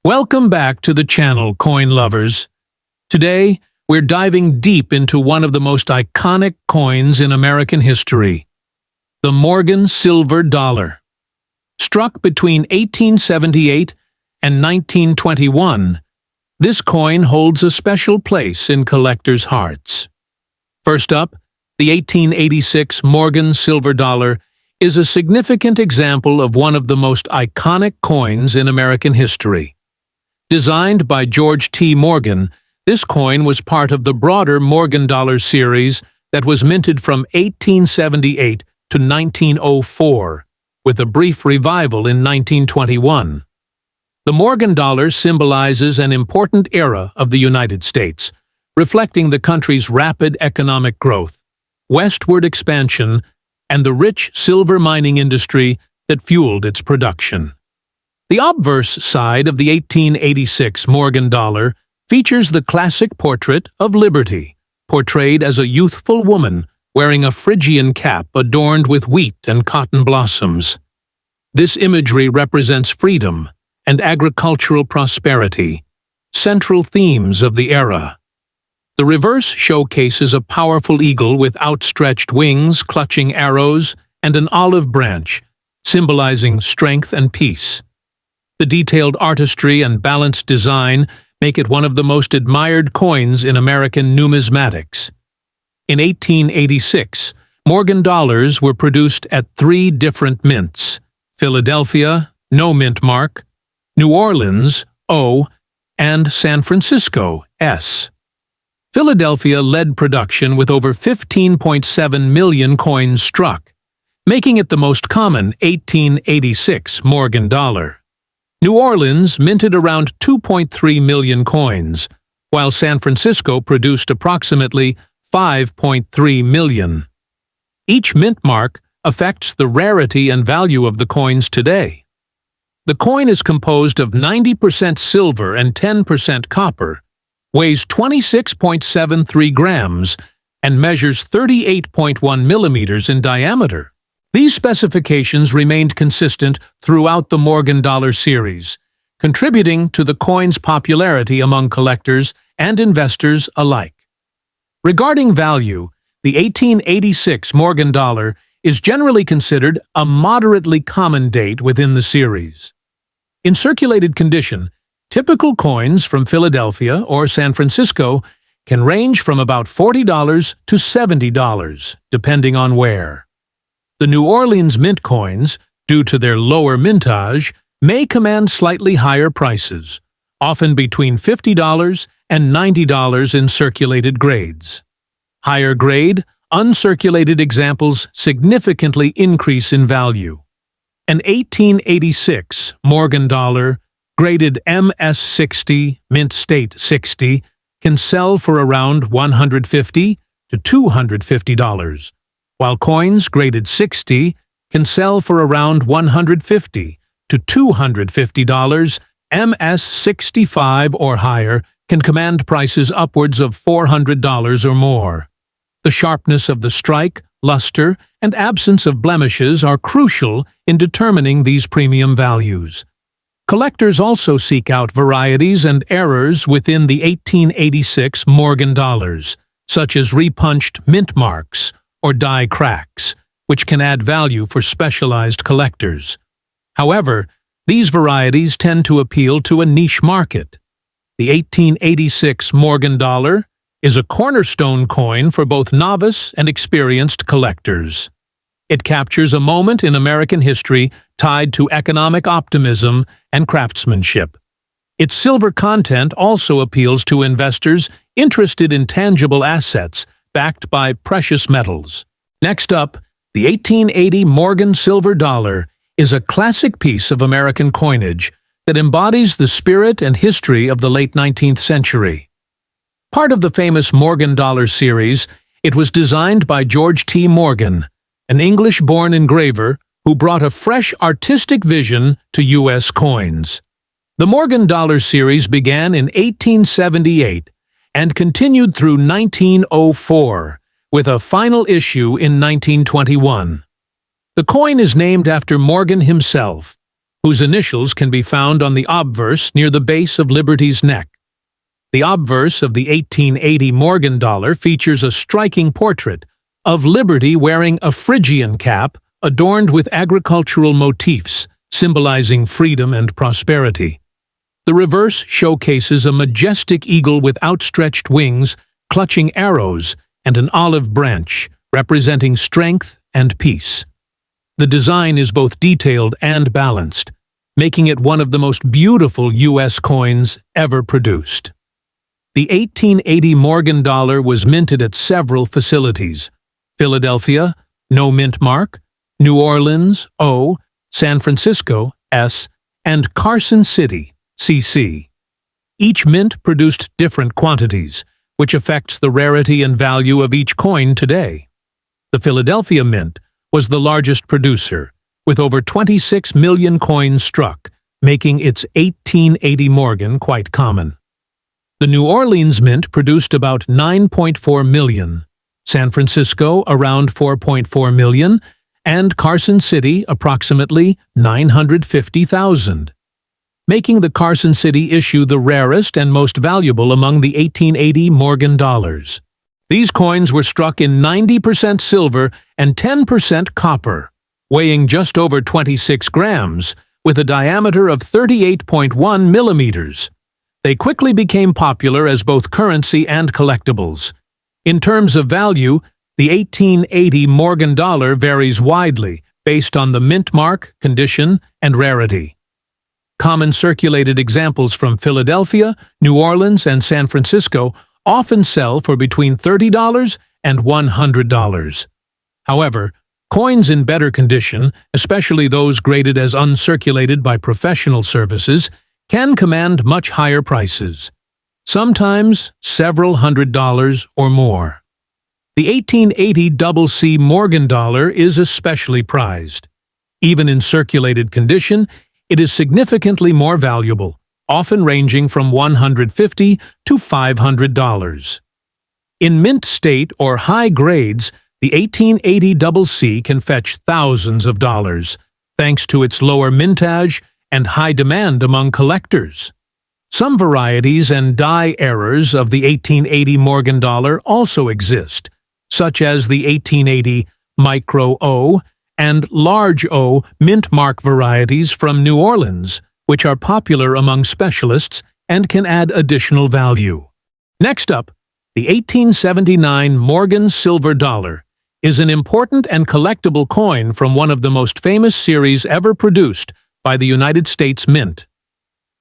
Welcome back to the channel, coin lovers. Today, we're diving deep into one of the most iconic coins in American history, the Morgan silver dollar. Struck between 1878 and 1921, this coin holds a special place in collectors' hearts. First up, the 1886 Morgan silver dollar is a significant example of one of the most iconic coins in American history. Designed by George T. Morgan, this coin was part of the broader Morgan dollar series that was minted from 1878 to 1904, with a brief revival in 1921. The Morgan dollar symbolizes an important era of the United States, reflecting the country's rapid economic growth, westward expansion, and the rich silver mining industry that fueled its production. The obverse side of the 1886 Morgan dollar features the classic portrait of Liberty, portrayed as a youthful woman wearing a Phrygian cap adorned with wheat and cotton blossoms. This imagery represents freedom and agricultural prosperity, central themes of the era. The reverse showcases a powerful eagle with outstretched wings clutching arrows and an olive branch, symbolizing strength and peace. The detailed artistry and balanced design make it one of the most admired coins in American numismatics. In 1886, Morgan dollars were produced at 3 different mints: Philadelphia, no mint mark; New Orleans, O; and San Francisco, S. Philadelphia led production with over 15.7 million coins struck, making it the most common 1886 Morgan dollar. New Orleans minted around 2.3 million coins, while San Francisco produced approximately 5.3 million. Each mint mark affects the rarity and value of the coins today. The coin is composed of 90% silver and 10% copper, weighs 26.73 grams, and measures 38.1 millimeters in diameter. These specifications remained consistent throughout the Morgan dollar series, contributing to the coin's popularity among collectors and investors alike. Regarding value, the 1886 Morgan dollar is generally considered a moderately common date within the series. In circulated condition, typical coins from Philadelphia or San Francisco can range from about $40 to $70, depending on where. The New Orleans mint coins, due to their lower mintage, may command slightly higher prices, often between $50 and $90 in circulated grades. Higher grade, uncirculated examples significantly increase in value. An 1886 Morgan dollar, graded MS60, Mint State 60, can sell for around $150 to $250, while coins graded 60 can sell for around $150 to $250. MS65 or higher can command prices upwards of $400 or more. The sharpness of the strike, luster, and absence of blemishes are crucial in determining these premium values. Collectors also seek out varieties and errors within the 1886 Morgan dollars, such as repunched mint marks or die cracks, which can add value for specialized collectors. However, these varieties tend to appeal to a niche market. The 1886 Morgan dollar is a cornerstone coin for both novice and experienced collectors. It captures a moment in American history tied to economic optimism and craftsmanship. Its silver content also appeals to investors interested in tangible assets backed by precious metals. Next up, the 1880 Morgan silver dollar is a classic piece of American coinage that embodies the spirit and history of the late 19th century. Part of the famous Morgan dollar series, it was designed by George T. Morgan, an English-born engraver who brought a fresh artistic vision to U.S. coins. The Morgan dollar series began in 1878 and continued through 1904, with a final issue in 1921. The coin is named after Morgan himself, whose initials can be found on the obverse near the base of Liberty's neck. The obverse of the 1880 Morgan dollar features a striking portrait of Liberty wearing a Phrygian cap adorned with agricultural motifs, symbolizing freedom and prosperity. The reverse showcases a majestic eagle with outstretched wings, clutching arrows, and an olive branch, representing strength and peace. The design is both detailed and balanced, making it one of the most beautiful U.S. coins ever produced. The 1880 Morgan dollar was minted at several facilities: Philadelphia, no mint mark; New Orleans, O; San Francisco, S; and Carson City, CC. Each mint produced different quantities, which affects the rarity and value of each coin today. The Philadelphia Mint was the largest producer, with over 26 million coins struck, making its 1880 Morgan quite common. The New Orleans Mint produced about 9.4 million, San Francisco around 4.4 million, and Carson City approximately 950,000. Making the Carson City issue the rarest and most valuable among the 1880 Morgan dollars. These coins were struck in 90% silver and 10% copper, weighing just over 26 grams, with a diameter of 38.1 millimeters. They quickly became popular as both currency and collectibles. In terms of value, the 1880 Morgan dollar varies widely based on the mint mark, condition, and rarity. Common circulated examples from Philadelphia, New Orleans, and San Francisco often sell for between $30 and $100. However, coins in better condition, especially those graded as uncirculated by professional services, can command much higher prices, sometimes several $100s or more. The 1880 CC Morgan dollar is especially prized. Even in circulated condition, it is significantly more valuable, often ranging from $150 to $500. In mint state or high grades, the 1880 CC can fetch thousands of dollars, thanks to its lower mintage and high demand among collectors. Some varieties and die errors of the 1880 Morgan dollar also exist, such as the 1880 Micro O and Large O mint mark varieties from New Orleans, which are popular among specialists and can add additional value. Next up, the 1879 Morgan silver dollar is an important and collectible coin from one of the most famous series ever produced by the United States Mint.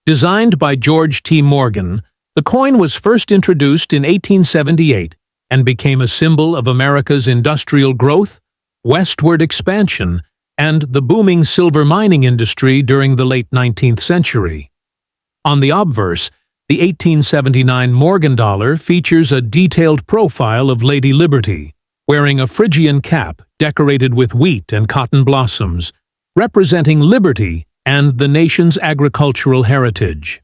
Designed by George T. Morgan, the coin was first introduced in 1878 and became a symbol of America's industrial growth, westward expansion, and the booming silver mining industry during the late 19th century. On the obverse, the 1879 Morgan dollar features a detailed profile of Lady Liberty, wearing a Phrygian cap decorated with wheat and cotton blossoms, representing liberty and the nation's agricultural heritage.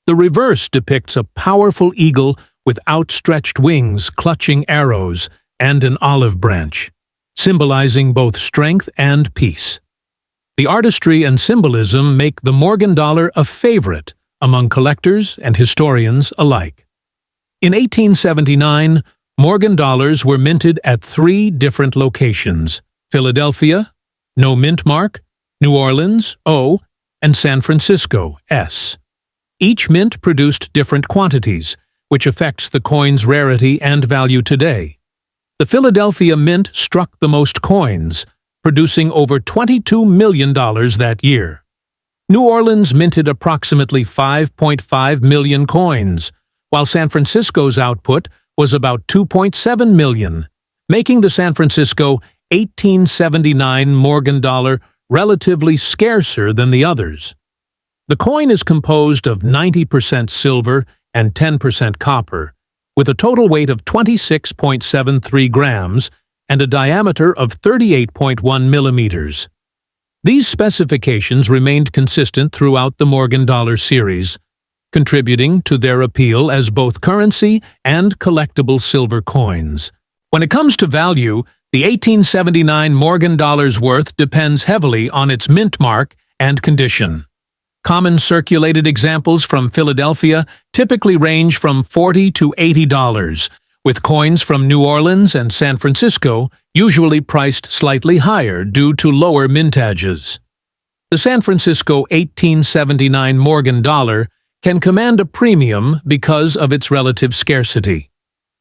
The reverse depicts a powerful eagle with outstretched wings clutching arrows and an olive branch, symbolizing both strength and peace. The artistry and symbolism make the Morgan dollar a favorite among collectors and historians alike. In 1879, Morgan dollars were minted at 3 different locations: Philadelphia, no mint mark; New Orleans, O; and San Francisco, S. Each mint produced different quantities, which affects the coin's rarity and value today. The Philadelphia Mint struck the most coins, producing over $22 million that year. New Orleans minted approximately 5.5 million coins, while San Francisco's output was about 2.7 million, making the San Francisco 1879 Morgan dollar relatively scarcer than the others. The coin is composed of 90% silver and 10% copper, with a total weight of 26.73 grams and a diameter of 38.1 millimeters. These specifications remained consistent throughout the Morgan dollar series, contributing to their appeal as both currency and collectible silver coins. When it comes to value, the 1879 Morgan dollar's worth depends heavily on its mint mark and condition. Common circulated examples from Philadelphia typically range from $40 to $80, with coins from New Orleans and San Francisco usually priced slightly higher due to lower mintages. The San Francisco 1879 Morgan dollar can command a premium because of its relative scarcity.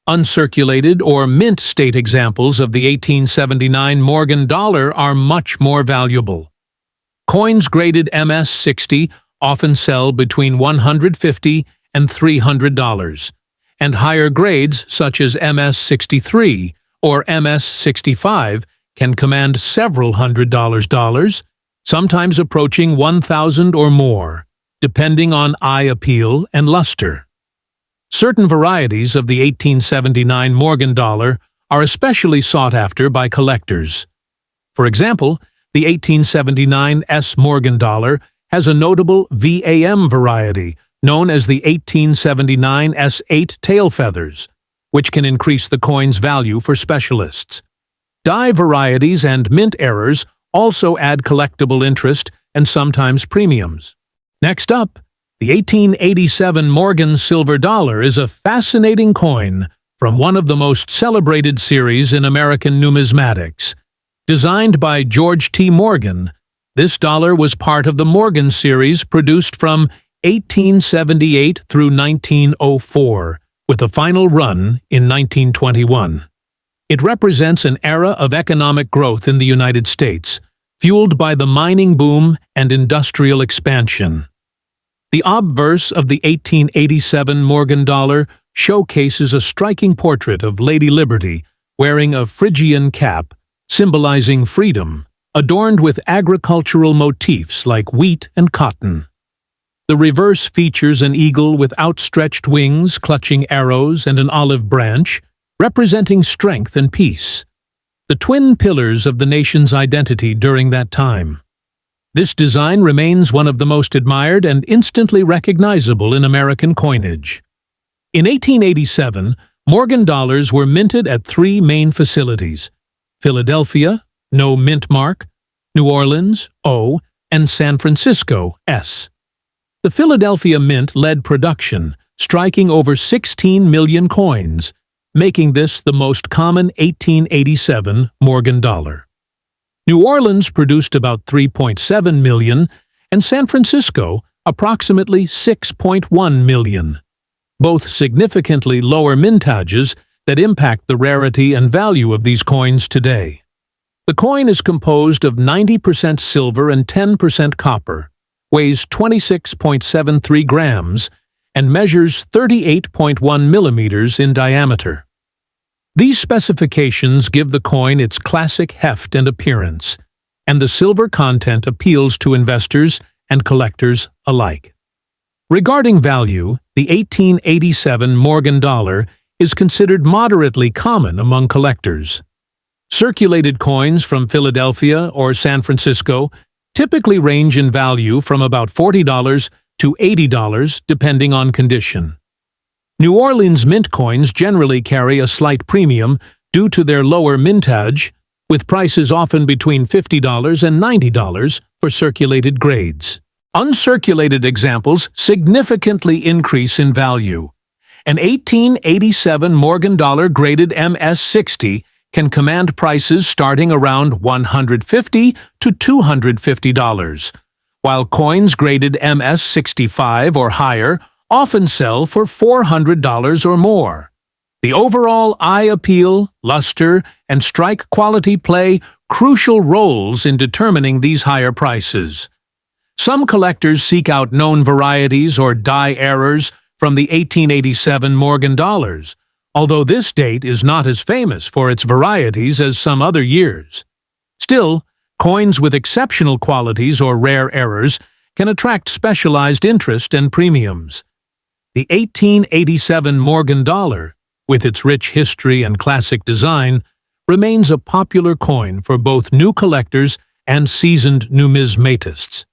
Uncirculated or mint state examples of the 1879 Morgan dollar are much more valuable. Coins graded MS-60 often sell between $150 and $300, and higher grades such as MS-63 or MS-65 can command several $100s, sometimes approaching $1,000 or more, depending on eye appeal and luster. Certain varieties of the 1879 Morgan dollar are especially sought after by collectors. For example, the 1879 S. Morgan dollar has a notable VAM variety known as the 1879 S8 tail feathers, which can increase the coin's value for specialists. Die varieties and mint errors also add collectible interest and sometimes premiums. Next up, the 1887 Morgan silver dollar is a fascinating coin from one of the most celebrated series in American numismatics. Designed by George T. Morgan, this dollar was part of the Morgan series produced from 1878 through 1904, with a final run in 1921. It represents an era of economic growth in the United States, fueled by the mining boom and industrial expansion. The obverse of the 1887 Morgan dollar showcases a striking portrait of Lady Liberty wearing a Phrygian cap, symbolizing freedom, adorned with agricultural motifs like wheat and cotton. The reverse features an eagle with outstretched wings clutching arrows and an olive branch, representing strength and peace, the twin pillars of the nation's identity during that time. This design remains one of the most admired and instantly recognizable in American coinage. In 1887, Morgan dollars were minted at three main facilities: Philadelphia, no mint mark; New Orleans, O; and San Francisco, S. The Philadelphia Mint led production, striking over 16 million coins, making this the most common 1887 Morgan dollar. New Orleans produced about 3.7 million, and San Francisco approximately 6.1 million, both significantly lower mintages that impact the rarity and value of these coins today. The coin is composed of 90% silver and 10% copper, weighs 26.73 grams, and measures 38.1 millimeters in diameter. These specifications give the coin its classic heft and appearance, and the silver content appeals to investors and collectors alike. Regarding value, the 1887 Morgan dollar is considered moderately common among collectors. Circulated coins from Philadelphia or San Francisco typically range in value from about $40 to $80 depending on condition. New Orleans mint coins generally carry a slight premium due to their lower mintage, with prices often between $50 and $90 for circulated grades. Uncirculated examples significantly increase in value. An 1887 Morgan dollar graded MS-60 can command prices starting around $150 to $250, while coins graded MS-65 or higher often sell for $400 or more. The overall eye appeal, luster, and strike quality play crucial roles in determining these higher prices. Some collectors seek out known varieties or die errors from the 1887 Morgan dollars, although this date is not as famous for its varieties as some other years. Still, coins with exceptional qualities or rare errors can attract specialized interest and premiums. The 1887 Morgan dollar, with its rich history and classic design, remains a popular coin for both new collectors and seasoned numismatists.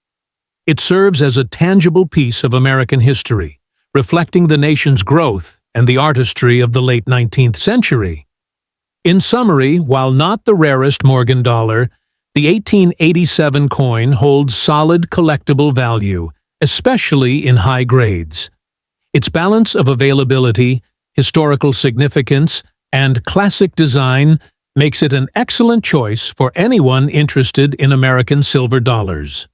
It serves as a tangible piece of American history, reflecting the nation's growth and the artistry of the late 19th century. In summary, while not the rarest Morgan dollar, The 1887 coin holds solid collectible value, especially in high grades. Its balance of availability, historical significance, and classic design makes it an excellent choice for anyone interested in American silver dollars.